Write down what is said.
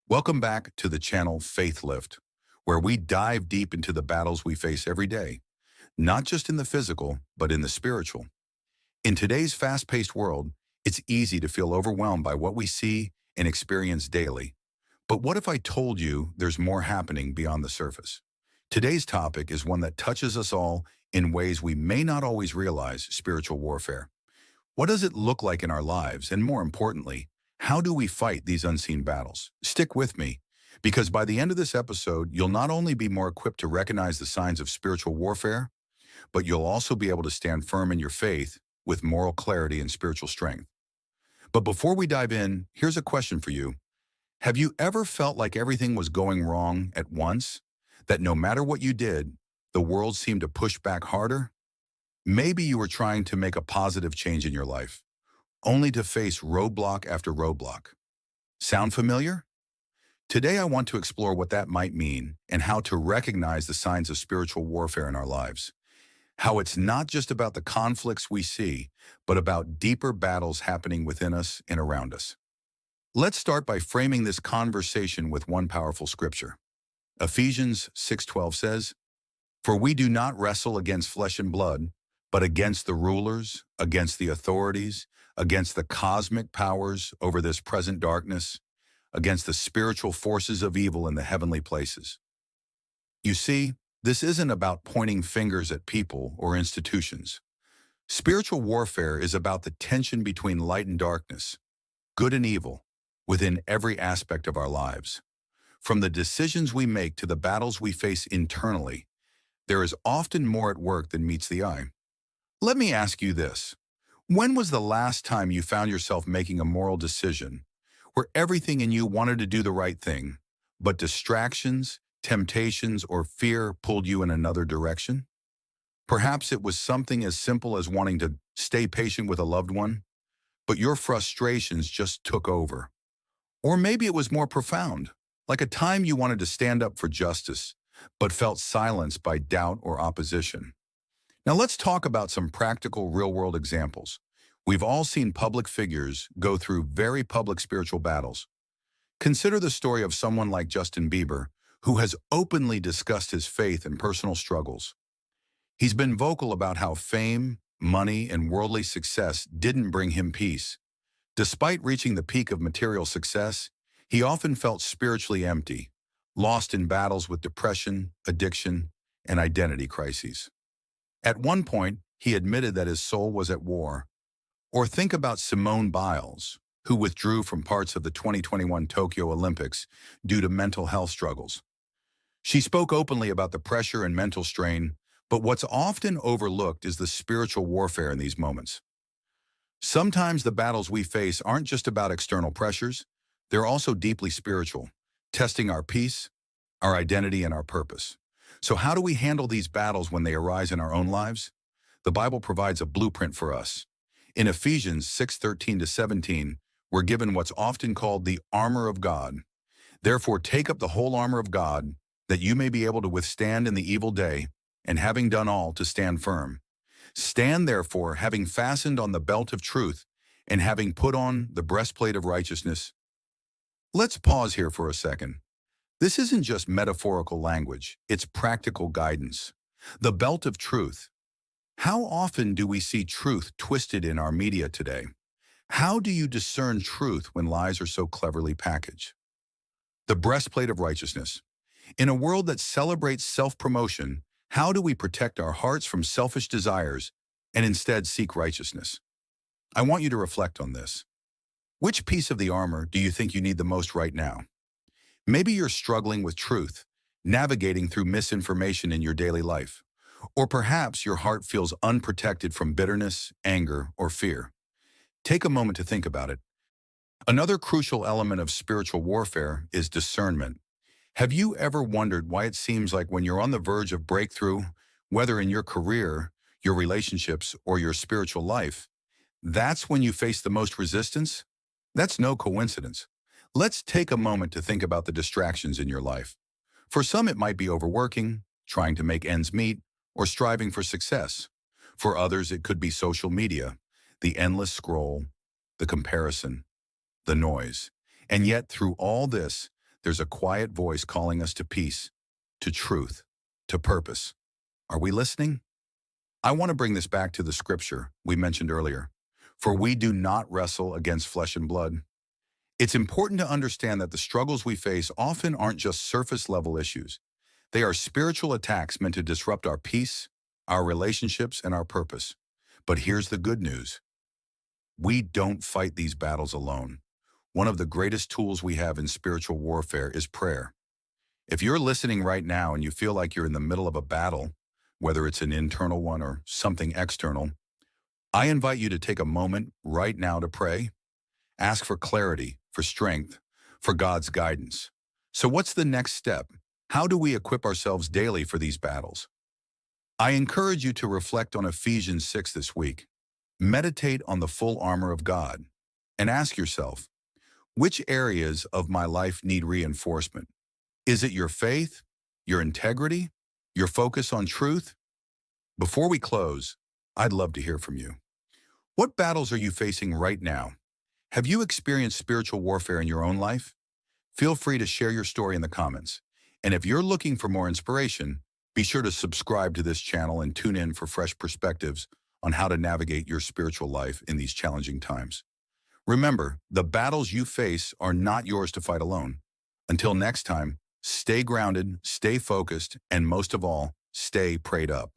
Welcome back to the channel Faith Lift, where we dive deep into the battles we face every day, not just in the physical, but in the spiritual. In today's fast-paced world, it's easy to feel overwhelmed by what we see and experience daily. But what if I told you there's more happening beyond the surface? Today's topic is one that touches us all in ways we may not always realize: spiritual warfare. What does it look like in our lives? And more importantly, how do we fight these unseen battles? Stick with me, because by the end of this episode, you'll not only be more equipped to recognize the signs of spiritual warfare, but you'll also be able to stand firm in your faith with moral clarity and spiritual strength. But before we dive in, here's a question for you. Have you ever felt like everything was going wrong at once? That no matter what you did, the world seemed to push back harder? Maybe you were trying to make a positive change in your life, only to face roadblock after roadblock. Sound familiar? Today I want to explore what that might mean and how to recognize the signs of spiritual warfare in our lives. How it's not just about the conflicts we see, but about deeper battles happening within us and around us. Let's start by framing this conversation with one powerful scripture. Ephesians 6:12 says, "For we do not wrestle against flesh and blood, but against the rulers, against the authorities, against the cosmic powers over this present darkness, against the spiritual forces of evil in the heavenly places." You see, this isn't about pointing fingers at people or institutions. Spiritual warfare is about the tension between light and darkness, good and evil, within every aspect of our lives. From the decisions we make to the battles we face internally, there is often more at work than meets the eye. Let me ask you this. When was the last time you found yourself making a moral decision where everything in you wanted to do the right thing, but distractions, temptations, or fear pulled you in another direction? Perhaps it was something as simple as wanting to stay patient with a loved one, but your frustrations just took over. Or maybe it was more profound, like a time you wanted to stand up for justice, but felt silenced by doubt or opposition. Now let's talk about some practical real-world examples. We've all seen public figures go through very public spiritual battles. Consider the story of someone like Justin Bieber, who has openly discussed his faith and personal struggles. He's been vocal about how fame, money, and worldly success didn't bring him peace. Despite reaching the peak of material success, he often felt spiritually empty, lost in battles with depression, addiction, and identity crises. At one point, he admitted that his soul was at war. Or think about Simone Biles, who withdrew from parts of the 2021 Tokyo Olympics due to mental health struggles. She spoke openly about the pressure and mental strain, but what's often overlooked is the spiritual warfare in these moments. Sometimes the battles we face aren't just about external pressures, they're also deeply spiritual, testing our peace, our identity, and our purpose. So how do we handle these battles when they arise in our own lives? The Bible provides a blueprint for us. In Ephesians 6:13-17, we're given what's often called the armor of God. Therefore, take up the whole armor of God, that you may be able to withstand in the evil day, and having done all, to stand firm. Stand therefore, having fastened on the belt of truth, and having put on the breastplate of righteousness. Let's pause here for a second. This isn't just metaphorical language, it's practical guidance. The belt of truth. How often do we see truth twisted in our media today? How do you discern truth when lies are so cleverly packaged? The breastplate of righteousness. In a world that celebrates self-promotion, how do we protect our hearts from selfish desires and instead seek righteousness? I want you to reflect on this. Which piece of the armor do you think you need the most right now? Maybe you're struggling with truth, navigating through misinformation in your daily life. Or perhaps your heart feels unprotected from bitterness, anger, or fear. Take a moment to think about it. Another crucial element of spiritual warfare is discernment. Have you ever wondered why it seems like when you're on the verge of breakthrough, whether in your career, your relationships, or your spiritual life, that's when you face the most resistance? That's no coincidence. Let's take a moment to think about the distractions in your life. For some, it might be overworking, trying to make ends meet, or striving for success. For others, it could be social media, the endless scroll, the comparison, the noise. And yet, through all this, there's a quiet voice calling us to peace, to truth, to purpose. Are we listening? I want to bring this back to the scripture we mentioned earlier. For we do not wrestle against flesh and blood. It's important to understand that the struggles we face often aren't just surface-level issues. They are spiritual attacks meant to disrupt our peace, our relationships, and our purpose. But here's the good news. We don't fight these battles alone. One of the greatest tools we have in spiritual warfare is prayer. If you're listening right now and you feel like you're in the middle of a battle, whether it's an internal one or something external, I invite you to take a moment right now to pray. Ask for clarity, for strength, for God's guidance. So what's the next step? How do we equip ourselves daily for these battles? I encourage you to reflect on Ephesians 6 this week. Meditate on the full armor of God and ask yourself, which areas of my life need reinforcement? Is it your faith, your integrity, your focus on truth? Before we close, I'd love to hear from you. What battles are you facing right now? Have you experienced spiritual warfare in your own life? Feel free to share your story in the comments. And if you're looking for more inspiration, be sure to subscribe to this channel and tune in for fresh perspectives on how to navigate your spiritual life in these challenging times. Remember, the battles you face are not yours to fight alone. Until next time, stay grounded, stay focused, and most of all, stay prayed up.